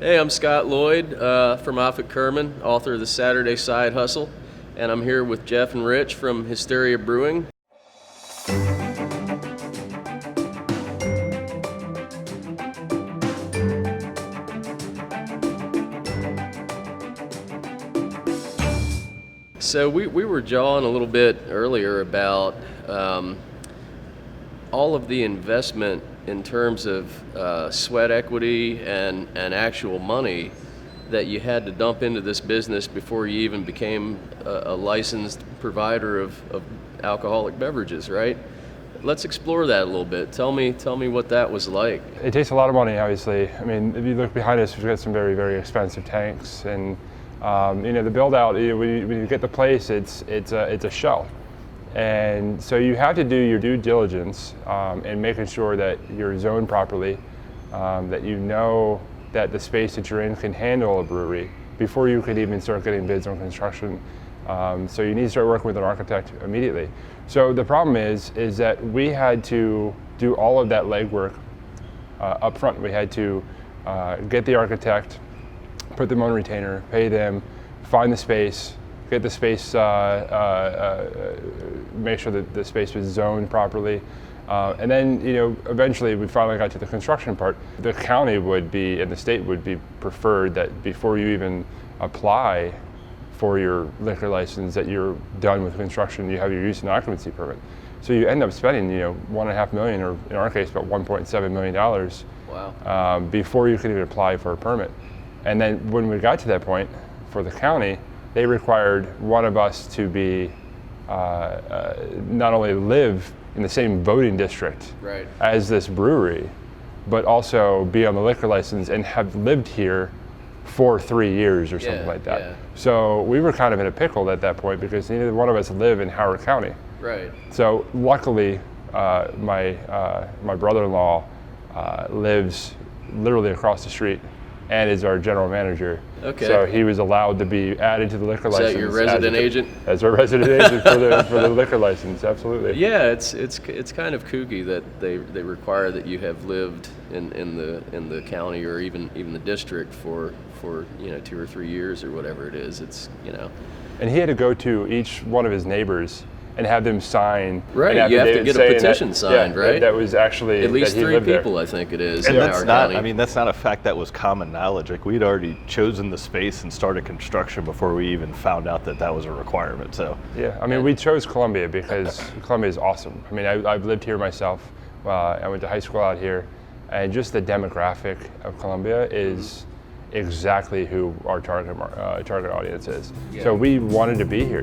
Hey, I'm Scott Lloyd from Offit Kurman, author of the Saturday Side Hustle, and I'm here with Geoff and Rich from Hysteria Brewing. So we were jawing a little bit earlier about all of the investment in terms of sweat equity and actual money that you had to dump into this business before you even became a licensed provider of alcoholic beverages, right? Let's explore that a little bit. Tell me what that was like. It takes a lot of money, obviously. I mean, if you look behind us, we've got some very, very expensive tanks, and the build out. When you get the place, it's a shell. And so you have to do your due diligence in making sure that you're zoned properly, that you know that the space that you're in can handle a brewery before you could even start getting bids on construction. So you need to start working with an architect immediately. So the problem is that we had to do all of that legwork up front. We had to get the architect, put them on retainer, pay them, find the space, get the space, make sure that the space was zoned properly. And then, eventually we finally got to the construction part. The county would be, and the state would be preferred that before you even apply for your liquor license, that you're done with construction, you have your use and occupancy permit. So you end up spending, $1.5 million, or in our case, about $1.7 million. Wow. Before you could even apply for a permit. And then when we got to that point for the county, they required one of us to be not only live in the same voting district Right. as this brewery, but also be on the liquor license and have lived here for 3 years or something like that. Yeah. So we were kind of in a pickle at that point because neither one of us live in Howard County. Right. So luckily, my brother-in-law lives literally across the street and is our general manager. Okay. So he was allowed to be added to the liquor license. Is that your resident agent? As our resident agent for the liquor license, absolutely. Yeah, it's kind of kooky that they require that you have lived in the county or even the district for 2 or 3 years or whatever it is. It's And he had to go to each one of his neighbors and have them sign. Right, you have to get a petition signed, right? That was actually at least that he 3 lived there. people, I think it is. And in that's Howard not, County. that's not a fact that was common knowledge. Like, we'd already chosen the space and started construction before we even found out that was a requirement, so. Yeah, I mean, we chose Columbia because Columbia is awesome. I mean, I've lived here myself. I went to high school out here, and just the demographic of Columbia is exactly who our target audience is. Yeah. So we wanted to be here.